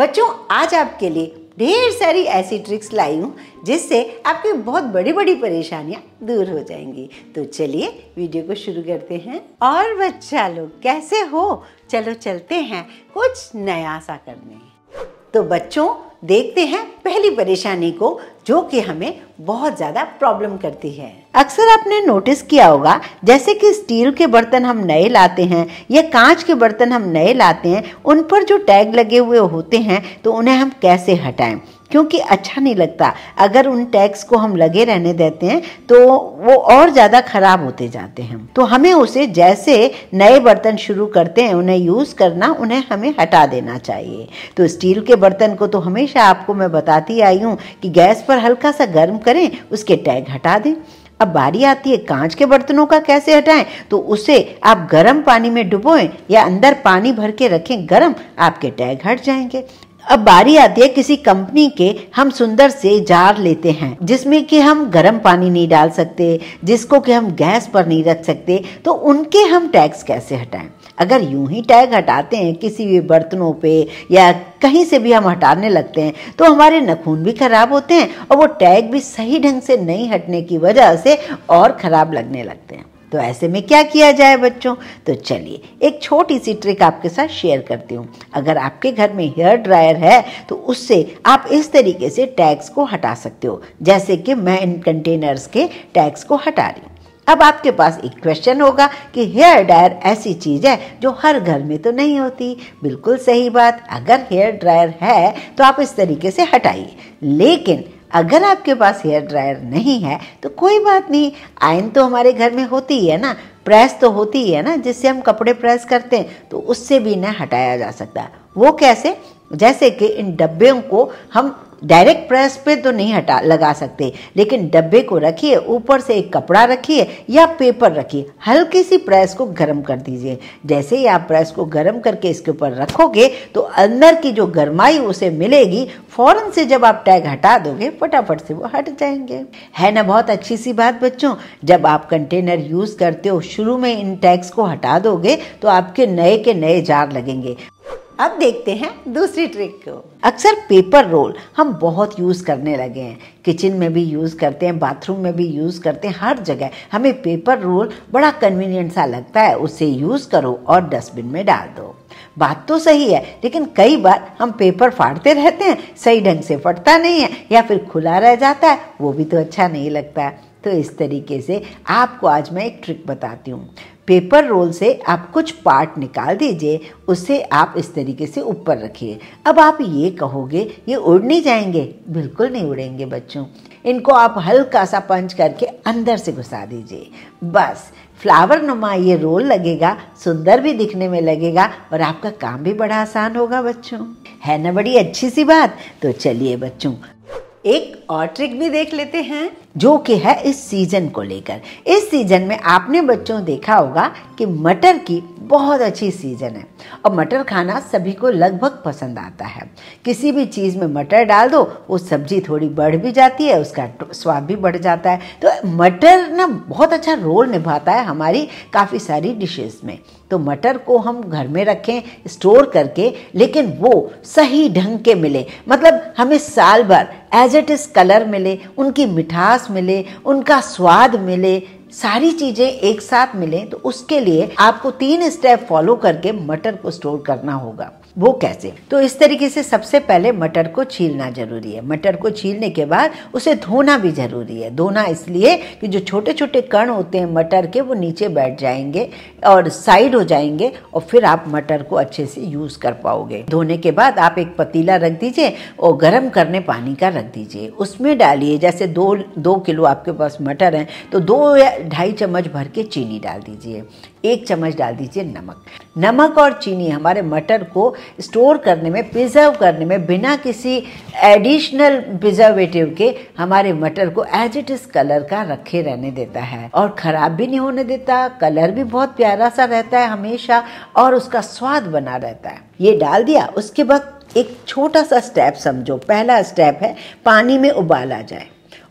बच्चों, आज आपके लिए ढेर सारी ऐसी ट्रिक्स लाई हूँ जिससे आपकी बहुत बड़ी बड़ी परेशानियाँ दूर हो जाएंगी। तो चलिए वीडियो को शुरू करते हैं। और बच्चा लोग कैसे हो? चलो चलते हैं कुछ नया सा करने। तो बच्चों देखते हैं पहली परेशानी को, जो कि हमें बहुत ज़्यादा प्रॉब्लम करती है। अक्सर आपने नोटिस किया होगा, जैसे कि स्टील के बर्तन हम नए लाते हैं या कांच के बर्तन हम नए लाते हैं, उन पर जो टैग लगे हुए होते हैं तो उन्हें हम कैसे हटाएं, क्योंकि अच्छा नहीं लगता। अगर उन टैग्स को हम लगे रहने देते हैं तो वो और ज़्यादा ख़राब होते जाते हैं। तो हमें उसे जैसे नए बर्तन शुरू करते हैं उन्हें यूज़ करना, उन्हें हमें हटा देना चाहिए। तो स्टील के बर्तन को तो हमेशा आपको मैं बताती आई हूँ कि गैस पर हल्का सा गर्म करें, उसके टैग हटा दें। अब बारी आती है कांच के बर्तनों का कैसे हटाएं। तो उसे आप गर्म पानी में डुबोएं या अंदर पानी भर के रखें गर्म, आपके टैग हट जाएंगे। अब बारी आती है किसी कंपनी के हम सुंदर से जार लेते हैं जिसमें कि हम गर्म पानी नहीं डाल सकते, जिसको कि हम गैस पर नहीं रख सकते, तो उनके हम टैग्स कैसे हटाएं। अगर यूं ही टैग हटाते हैं किसी भी बर्तनों पे या कहीं से भी हम हटाने लगते हैं तो हमारे नाखून भी खराब होते हैं और वो टैग भी सही ढंग से नहीं हटने की वजह से और खराब लगने लगते हैं। तो ऐसे में क्या किया जाए बच्चों? तो चलिए एक छोटी सी ट्रिक आपके साथ शेयर करती हूँ। अगर आपके घर में हेयर ड्रायर है तो उससे आप इस तरीके से टैग्स को हटा सकते हो, जैसे कि मैं इन कंटेनर्स के टैग्स को हटा रही हूँ। अब आपके पास एक क्वेश्चन होगा कि हेयर ड्रायर ऐसी चीज़ है जो हर घर में तो नहीं होती। बिल्कुल सही बात, अगर हेयर ड्रायर है तो आप इस तरीके से हटाइए। लेकिन अगर आपके पास हेयर ड्रायर नहीं है तो कोई बात नहीं, आयरन तो हमारे घर में होती ही है ना, प्रेस तो होती ही है ना, जिससे हम कपड़े प्रेस करते हैं, तो उससे भी ना हटाया जा सकता है। वो कैसे? जैसे कि इन डब्बों को हम डायरेक्ट प्रेस पे तो नहीं लगा सकते, लेकिन डब्बे को रखिए, ऊपर से एक कपड़ा रखिए या पेपर रखिए, हल्की सी प्रेस को गर्म कर दीजिए। जैसे ही आप प्रेस को गर्म करके इसके ऊपर रखोगे तो अंदर की जो गर्माई उसे मिलेगी, फौरन से जब आप टैग हटा दोगे फटाफट से वो हट जाएंगे। है ना बहुत अच्छी सी बात बच्चों? जब आप कंटेनर यूज करते हो शुरू में इन टैग्स को हटा दोगे तो आपके नए के नए जार लगेंगे। अब देखते हैं दूसरी ट्रिक को। अक्सर पेपर रोल हम बहुत यूज़ करने लगे हैं, किचन में भी यूज़ करते हैं, बाथरूम में भी यूज़ करते हैं, हर जगह हमें पेपर रोल बड़ा कन्वीनियंट सा लगता है। उसे यूज़ करो और डस्टबिन में डाल दो। बात तो सही है, लेकिन कई बार हम पेपर फाड़ते रहते हैं, सही ढंग से फटता नहीं है या फिर खुला रह जाता है, वो भी तो अच्छा नहीं लगता है। तो इस तरीके से आपको आज मैं एक ट्रिक बताती हूँ। पेपर रोल से आप कुछ पार्ट निकाल दीजिए, उसे आप इस तरीके से ऊपर रखिए। अब आप ये कहोगे ये उड़ नहीं जाएंगे? बिल्कुल नहीं उड़ेंगे बच्चों। इनको आप हल्का सा पंच करके अंदर से घुसा दीजिए, बस फ्लावर नुमा ये रोल लगेगा, सुंदर भी दिखने में लगेगा और आपका काम भी बड़ा आसान होगा बच्चों। है ना बड़ी अच्छी सी बात? तो चलिए बच्चों एक और ट्रिक भी देख लेते हैं, जो कि है इस सीजन को लेकर। इस सीजन में आपने बच्चों देखा होगा कि मटर की बहुत अच्छी सीजन है और मटर खाना सभी को लगभग पसंद आता है। किसी भी चीज़ में मटर डाल दो, वो सब्जी थोड़ी बढ़ भी जाती है, उसका स्वाद भी बढ़ जाता है। तो मटर ना बहुत अच्छा रोल निभाता है हमारी काफ़ी सारी डिशेस में। तो मटर को हम घर में रखें स्टोर करके, लेकिन वो सही ढंग के मिले, मतलब हमें साल भर एज इट इज़ कलर मिले, उनकी मिठास मिले, उनका स्वाद मिले, सारी चीज़ें एक साथ मिलें। तो उसके लिए आपको 3 स्टेप फॉलो करके मटर को स्टोर करना होगा। वो कैसे? तो इस तरीके से सबसे पहले मटर को छीलना जरूरी है। मटर को छीलने के बाद उसे धोना भी जरूरी है। धोना इसलिए कि जो छोटे छोटे कण होते हैं मटर के, वो नीचे बैठ जाएंगे और साइड हो जाएंगे और फिर आप मटर को अच्छे से यूज कर पाओगे। धोने के बाद आप एक पतीला रख दीजिए और गर्म करने पानी का रख दीजिए। उसमें डालिए, जैसे 2 किलो आपके पास मटर हैं तो 2 या 2.5 चम्मच भर के चीनी डाल दीजिए। 1 चम्मच डाल दीजिए नमक। नमक और चीनी हमारे मटर को स्टोर करने में, प्रिजर्व करने में, बिना किसी एडिशनल प्रिजर्वेटिव के हमारे मटर को एज इट इज कलर का रखे रहने देता है और ख़राब भी नहीं होने देता। कलर भी बहुत प्यारा सा रहता है हमेशा और उसका स्वाद बना रहता है। ये डाल दिया, उसके बाद एक छोटा सा स्टेप समझो। पहला स्टेप है पानी में उबाल आ जाए।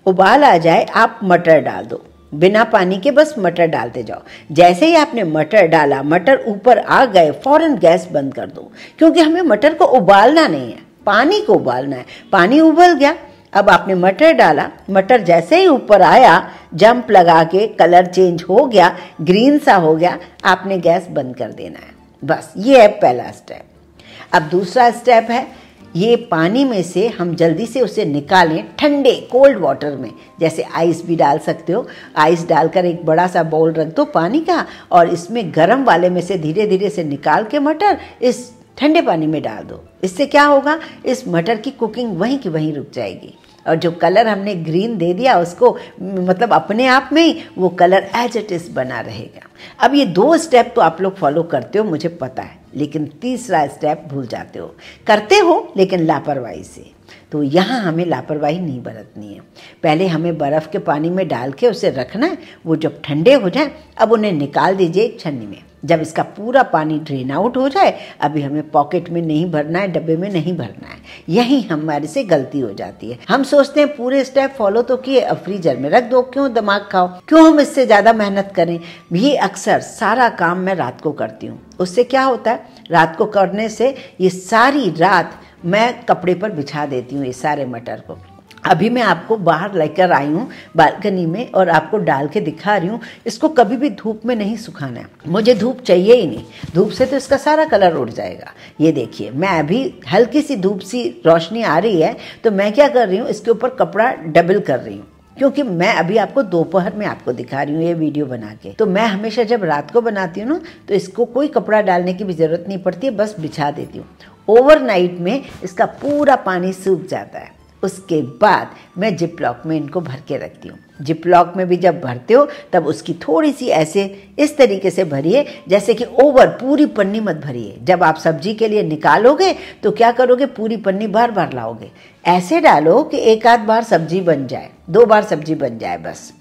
उबाल आ जाए आप मटर डाल दो, बिना पानी के बस मटर डालते जाओ। जैसे ही आपने मटर डाला, मटर ऊपर आ गए, फौरन गैस बंद कर दो, क्योंकि हमें मटर को उबालना नहीं है, पानी को उबालना है। पानी उबल गया, अब आपने मटर डाला, मटर जैसे ही ऊपर आया, जंप लगा के कलर चेंज हो गया, ग्रीन सा हो गया, आपने गैस बंद कर देना है। बस ये है पहला स्टेप। अब दूसरा स्टेप है, ये पानी में से हम जल्दी से उसे निकालें ठंडे कोल्ड वाटर में, जैसे आइस भी डाल सकते हो। आइस डालकर एक बड़ा सा बाउल रख दो पानी का, और इसमें गर्म वाले में से धीरे धीरे से निकाल के मटर इस ठंडे पानी में डाल दो। इससे क्या होगा, इस मटर की कुकिंग वहीं की वहीं रुक जाएगी, और जो कलर हमने ग्रीन दे दिया उसको, मतलब अपने आप में ही वो कलर एज इट इज बना रहेगा। अब ये 2 स्टेप तो आप लोग फॉलो करते हो, मुझे पता है, लेकिन तीसरा स्टेप भूल जाते हो। करते हो लेकिन लापरवाही से। तो यहाँ हमें लापरवाही नहीं बरतनी है। पहले हमें बर्फ़ के पानी में डाल के उसे रखना है, वो जब ठंडे हो जाए अब उन्हें निकाल दीजिए एक छन्नी में। जब इसका पूरा पानी ड्रेन आउट हो जाए, अभी हमें पॉकेट में नहीं भरना है, डब्बे में नहीं भरना है। यही हमारे से गलती हो जाती है। हम सोचते हैं पूरे स्टेप फॉलो तो किए, अब फ्रीजर में रख दो, क्यों दिमाग खाओ, क्यों हम इससे ज़्यादा मेहनत करें। ये अक्सर सारा काम मैं रात को करती हूँ। उससे क्या होता है, रात को करने से ये सारी रात मैं कपड़े पर बिछा देती हूँ ये सारे मटर को। अभी मैं आपको बाहर लेकर आई हूँ बालकनी में, और आपको डाल के दिखा रही हूँ। इसको कभी भी धूप में नहीं सुखाना है, मुझे धूप चाहिए ही नहीं। धूप से तो इसका सारा कलर उड़ जाएगा। ये देखिए, मैं अभी हल्की सी धूप सी रोशनी आ रही है, तो मैं क्या कर रही हूँ, इसके ऊपर कपड़ा डबल कर रही हूँ, क्योंकि मैं अभी आपको दोपहर में आपको दिखा रही हूँ ये वीडियो बना के। तो मैं हमेशा जब रात को बनाती हूँ ना, तो इसको कोई कपड़ा डालने की भी ज़रूरत नहीं पड़ती है, बस बिछा देती हूँ। ओवरनाइट में इसका पूरा पानी सूख जाता है। उसके बाद मैं जिप लॉक में इनको भर के रखती हूँ। जिप लॉक में भी जब भरते हो तब उसकी थोड़ी सी ऐसे इस तरीके से भरिए, जैसे कि ओवर पूरी पन्नी मत भरिए। जब आप सब्जी के लिए निकालोगे तो क्या करोगे, पूरी पन्नी बार बार लाओगे। ऐसे डालो कि एक आध बार सब्जी बन जाए, 2 बार सब्जी बन जाए बस।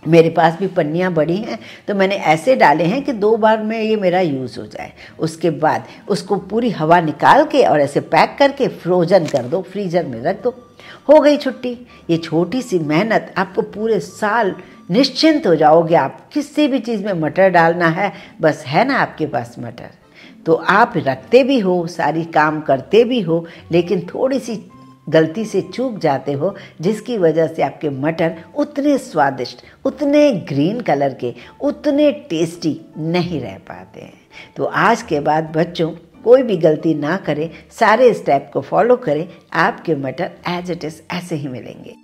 मेरे पास भी पन्नियाँ बड़ी हैं, तो मैंने ऐसे डाले हैं कि 2 बार में ये मेरा यूज़ हो जाए। उसके बाद उसको पूरी हवा निकाल के और ऐसे पैक करके फ्रोजन कर दो, फ्रीजर में रख दो, हो गई छुट्टी। ये छोटी सी मेहनत आपको पूरे साल निश्चिंत हो जाओगे। आप किसी भी चीज़ में मटर डालना है, बस है ना आपके पास मटर, तो आप रखते भी हो, सारी काम करते भी हो, लेकिन थोड़ी सी गलती से चूक जाते हो, जिसकी वजह से आपके मटर उतने स्वादिष्ट, उतने ग्रीन कलर के, उतने टेस्टी नहीं रह पाते हैं। तो आज के बाद बच्चों कोई भी गलती ना करें, सारे स्टेप को फॉलो करें, आपके मटर एज इट इज़ ऐसे ही मिलेंगे।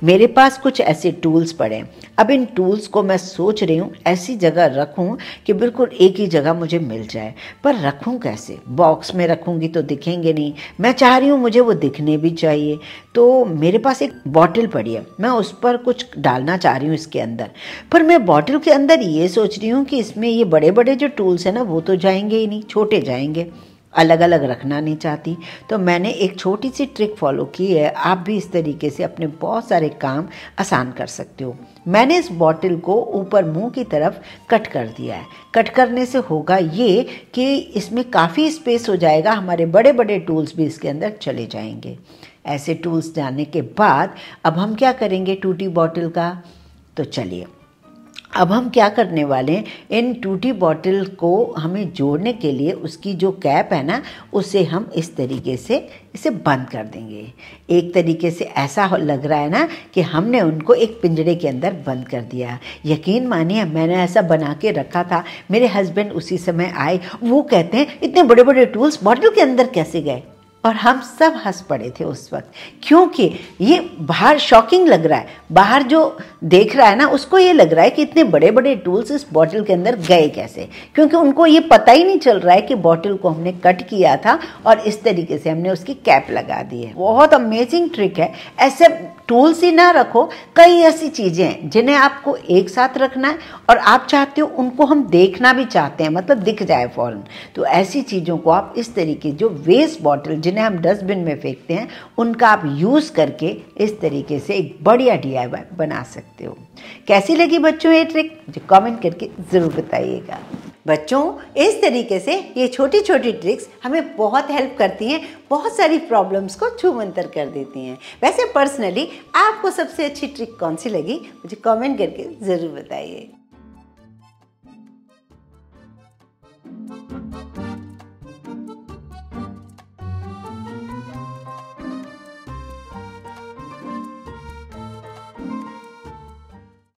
मेरे पास कुछ ऐसे टूल्स पड़े हैं। अब इन टूल्स को मैं सोच रही हूँ ऐसी जगह रखूँ कि बिल्कुल एक ही जगह मुझे मिल जाए, पर रखूँ कैसे? बॉक्स में रखूँगी तो दिखेंगे नहीं, मैं चाह रही हूँ मुझे वो दिखने भी चाहिए। तो मेरे पास एक बॉटल पड़ी है, मैं उस पर कुछ डालना चाह रही हूँ इसके अंदर, पर मैं बॉटल के अंदर ये सोच रही हूँ कि इसमें ये बड़े बड़े जो टूल्स हैं ना, वो तो जाएंगे ही नहीं, छोटे जाएंगे, अलग अलग रखना नहीं चाहती। तो मैंने एक छोटी सी ट्रिक फॉलो की है। आप भी इस तरीके से अपने बहुत सारे काम आसान कर सकते हो। मैंने इस बॉटल को ऊपर मुंह की तरफ कट कर दिया है। कट करने से होगा ये कि इसमें काफ़ी स्पेस हो जाएगा, हमारे बड़े बड़े टूल्स भी इसके अंदर चले जाएंगे। ऐसे टूल्स जाने के बाद अब हम क्या करेंगे टूटी बॉटल का, तो चलिए अब हम क्या करने वाले हैं, इन टूटी बॉटल को हमें जोड़ने के लिए उसकी जो कैप है ना, उसे हम इस तरीके से इसे बंद कर देंगे। एक तरीके से ऐसा लग रहा है ना कि हमने उनको एक पिंजरे के अंदर बंद कर दिया। यकीन मानिए मैंने ऐसा बना के रखा था, मेरे हस्बैंड उसी समय आए, वो कहते हैं इतने बड़े बड़े टूल्स बॉटल के अंदर कैसे गए, और हम सब हंस पड़े थे उस वक्त, क्योंकि ये बाहर शॉकिंग लग रहा है। बाहर जो देख रहा है ना, उसको ये लग रहा है कि इतने बड़े बड़े टूल्स इस बॉटल के अंदर गए कैसे, क्योंकि उनको ये पता ही नहीं चल रहा है कि बॉटल को हमने कट किया था और इस तरीके से हमने उसकी कैप लगा दी है। बहुत अमेजिंग ट्रिक है। ऐसे टूल्स ही ना रखो, कई ऐसी चीज़ें हैं जिन्हें आपको एक साथ रखना है और आप चाहते हो उनको हम देखना भी चाहते हैं, मतलब दिख जाए फ़ौरन। तो ऐसी चीज़ों को आप इस तरीके, जो वेस्ट बॉटल जिन्हें हम डस्टबिन में फेंकते हैं, उनका आप यूज़ करके इस तरीके से एक बढ़िया DIY बना सकते हो। कैसी लगी बच्चों ये ट्रिक, मुझे कमेंट करके ज़रूर बताइएगा। बच्चों इस तरीके से ये छोटी छोटी ट्रिक्स हमें बहुत हेल्प करती हैं, बहुत सारी प्रॉब्लम्स को छूमंतर कर देती हैं। वैसे पर्सनली आपको सबसे अच्छी ट्रिक कौन सी लगी, मुझे कमेंट करके ज़रूर बताइए।